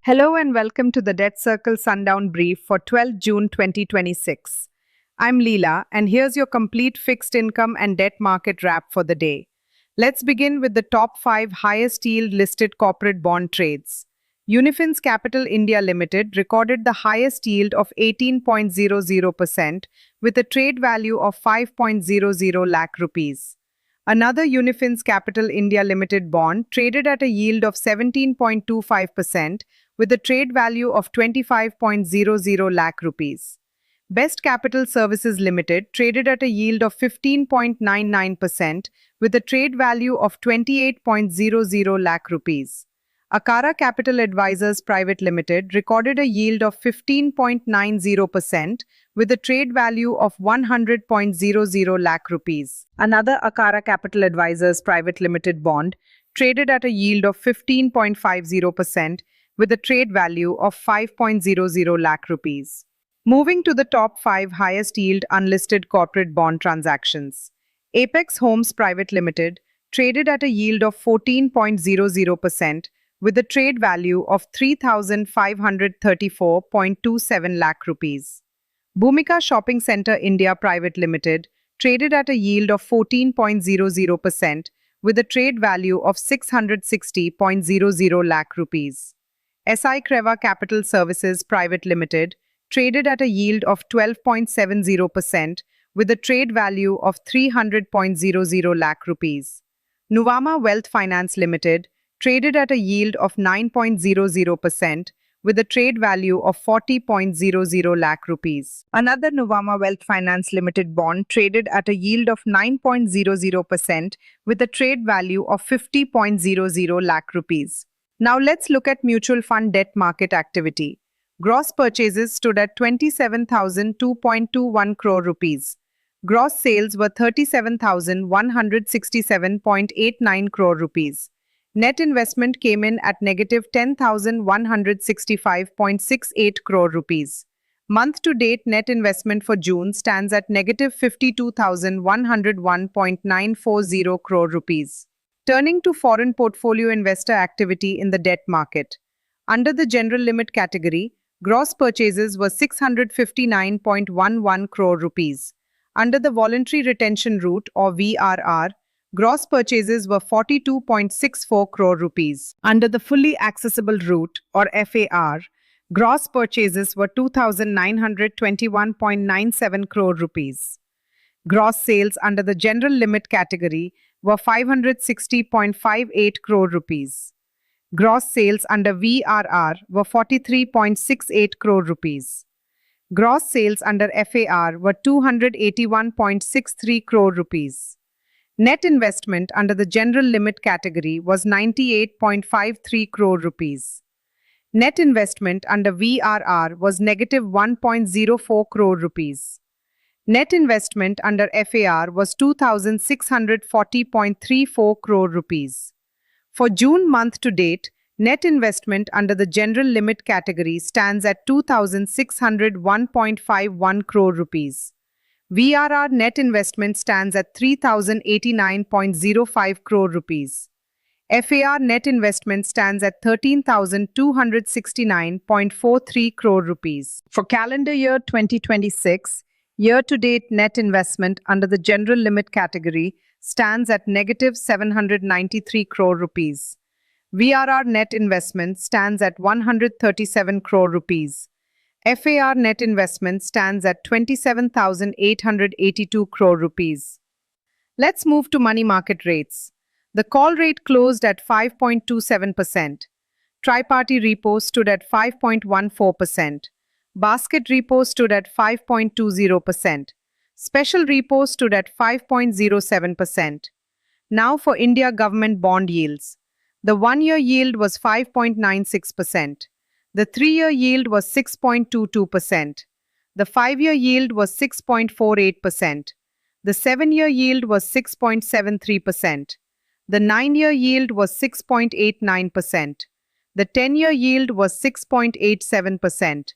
Hello and welcome to the DebtCircle Sundown brief for 12 June 2026. I'm Leela, and here's your complete fixed income and debt market wrap for the day. Let's begin with the top 5 highest yield listed corporate bond trades. Unifin's Capital India Limited recorded the highest yield of 18.00% with a trade value of 5.00 lakh rupees. Another Unifin's Capital India Limited bond traded at a yield of 17.25% with a trade value of 25.00 lakh rupees. Best Capital Services Limited traded at a yield of 15.99% with a trade value of 28.00 lakh rupees. Akara Capital Advisors Private Limited recorded a yield of 15.90% with a trade value of 100.00 lakh rupees. Another Akara Capital Advisors Private Limited bond traded at a yield of 15.50% with a trade value of 5.00 lakh rupees. Moving to the top 5 highest yield unlisted corporate bond transactions. Apex Homes Private Limited traded at a yield of 14.00% with a trade value of 3,534.27 lakh rupees. Bhumika Shopping Centre India Private Limited traded at a yield of 14.00% with a trade value of 660.00 lakh rupees. SI Creva Capital Services Private Limited traded at a yield of 12.70% with a trade value of 300.00 lakh rupees. Nuvama Wealth Finance Limited traded at a yield of 9.00% with a trade value of 40.00 lakh rupees. Another Nuvama Wealth Finance Limited bond traded at a yield of 9.00% with a trade value of 50.00 lakh rupees. Now let's look at mutual fund debt market activity. Gross purchases stood at 27,002.21 crore rupees. Gross sales were 37,167.89 crore rupees. Net investment came in at negative 10,165.68 crore rupees. Month-to-date net investment for June stands at negative 52,101.940 crore rupees. Turning to foreign portfolio investor activity in the debt market. Under the general limit category, gross purchases were 659.11 crore rupees. Under the voluntary retention route or VRR, gross purchases were 42.64 crore rupees. Under the fully accessible route or FAR, gross purchases were 2,921.97 crore rupees. Gross sales under the general limit category were 560.58 crore rupees. Gross sales under VRR were 43.68 crore rupees. Gross sales under FAR were 281.63 crore rupees. Net investment under the general limit category was 98.53 crore rupees. Net investment under VRR was negative 1.04 crore rupees. Net investment under FAR was 2,640.34 crore rupees. For June month to date, net investment under the general limit category stands at 2,601.51 crore rupees. VRR net investment stands at 3,089.05 crore rupees. FAR net investment stands at 13,269.43 crore rupees. For calendar year 2026, year-to-date net investment under the general limit category stands at negative 793 crore rupees. VRR net investment stands at 137 crore rupees. FAR net investment stands at 27,882 crore rupees. Let's move to money market rates. The call rate closed at 5.27%. Tri-party repo stood at 5.14%. Basket repo stood at 5.20%. Special repo stood at 5.07%. Now for India government bond yields. The 1-year yield was 5.96%. The 3-year yield was 6.22%. The 5-year yield was 6.48%. The 7-year yield was 6.73%. The 9-year yield was 6.89%. The 10-year yield was 6.87%.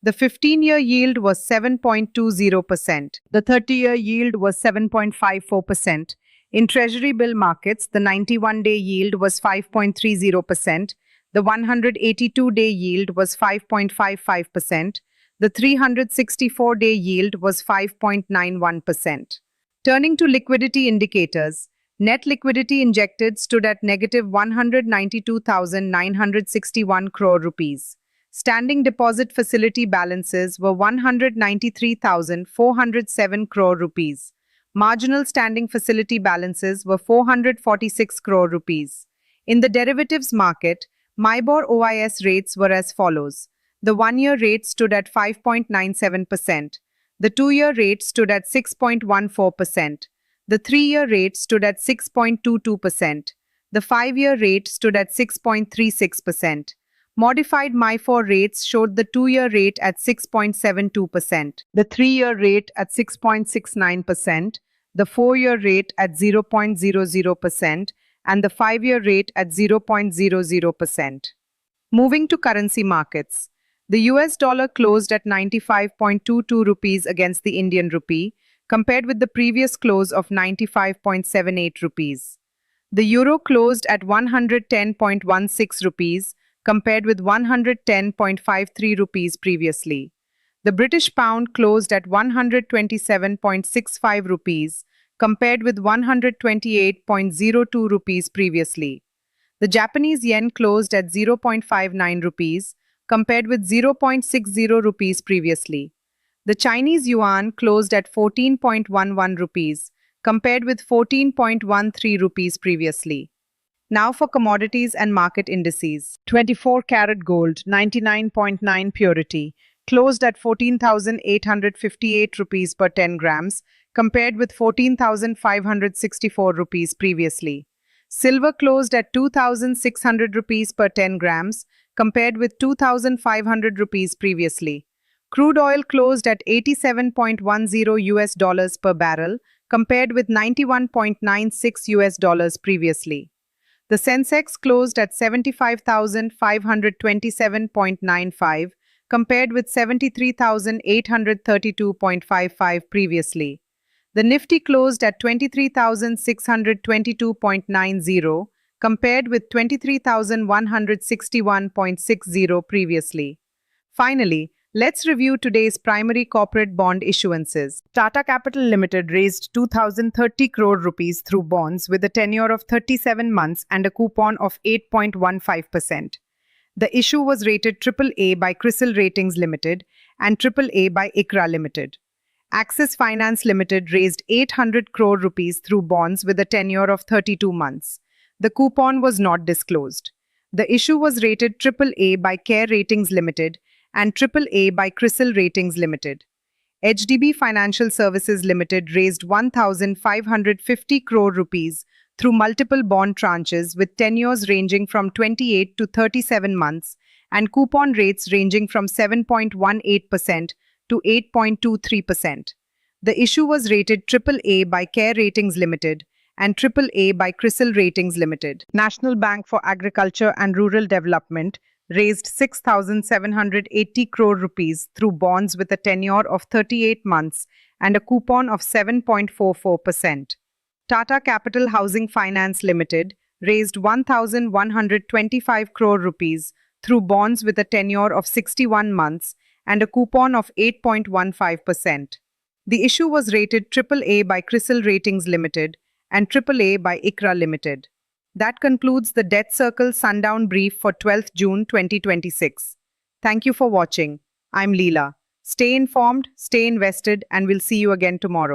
The 15-year yield was 7.20%. The 30-year yield was 7.54%. In Treasury bill markets, the 91-day yield was 5.30%. The 182-day yield was 5.55%. The 364-day yield was 5.91%. Turning to liquidity indicators, net liquidity injected stood at negative 192,961 crore rupees. Standing deposit facility balances were 193,407 crore rupees. Marginal standing facility balances were 446 crore rupees. In the derivatives market, MIBOR OIS rates were as follows. The 1-year rate stood at 5.97%. The 2-year rate stood at 6.14%. The 3-year rate stood at 6.22%. The 5-year rate stood at 6.36%. Modified MIFOR rates showed the 2-year rate at 6.72%, the 3-year rate at 6.69%, the 4-year rate at 0.00%, and the 5-year rate at 0.00%. Moving to currency markets. The US dollar closed at 95.22 rupees against the Indian rupee, compared with the previous close of 95.78 rupees. The euro closed at 110.16 rupees, compared with 110.53 rupees previously. The British pound closed at 127.65 rupees, compared with 128.02 rupees previously. The Japanese yen closed at 0.59 rupees, compared with 0.60 rupees previously. The Chinese yuan closed at 14.11 rupees, compared with 14.13 rupees previously. Now for commodities and market indices. 24-karat gold, 99.9 purity, closed at 14,858 rupees per 10 grams, compared with 14,564 rupees previously. Silver closed at 2,600 rupees per 10 grams, compared with 2,500 rupees previously. Crude oil closed at $87.10 per barrel, compared with $91.96 previously. The Sensex closed at 75,527.95, compared with 73,832.55 previously. The Nifty closed at 23,622.90, compared with 23,161.60 previously. Finally, let's review today's primary corporate bond issuances. Tata Capital Limited raised 2,030 crore rupees through bonds with a tenure of 37 months and a coupon of 8.15%. The issue was rated AAA by CRISIL Ratings Limited and AAA by ICRA Limited. Axis Finance Limited raised 800 crore rupees through bonds with a tenure of 32 months. The coupon was not disclosed. The issue was rated AAA by CARE Ratings Limited and AAA by CRISIL Ratings Limited. HDB Financial Services Limited raised 1,550 crore rupees through multiple bond tranches with tenures ranging from 28 to 37 months and coupon rates ranging from 7.18% to 8.23%. The issue was rated AAA by CARE Ratings Limited and AAA by CRISIL Ratings Limited. National Bank for Agriculture and Rural Development raised 6,780 crore rupees through bonds with a tenure of 38 months and a coupon of 7.44%. Tata Capital Housing Finance Limited raised 1,125 crore rupees through bonds with a tenure of 61 months and a coupon of 8.15%. The issue was rated AAA by CRISIL Ratings Limited and AAA by ICRA Limited. That concludes the DebtCircle Sundown brief for 12th June 2026. Thank you for watching. I'm Leela. Stay informed, stay invested, and we'll see you again tomorrow.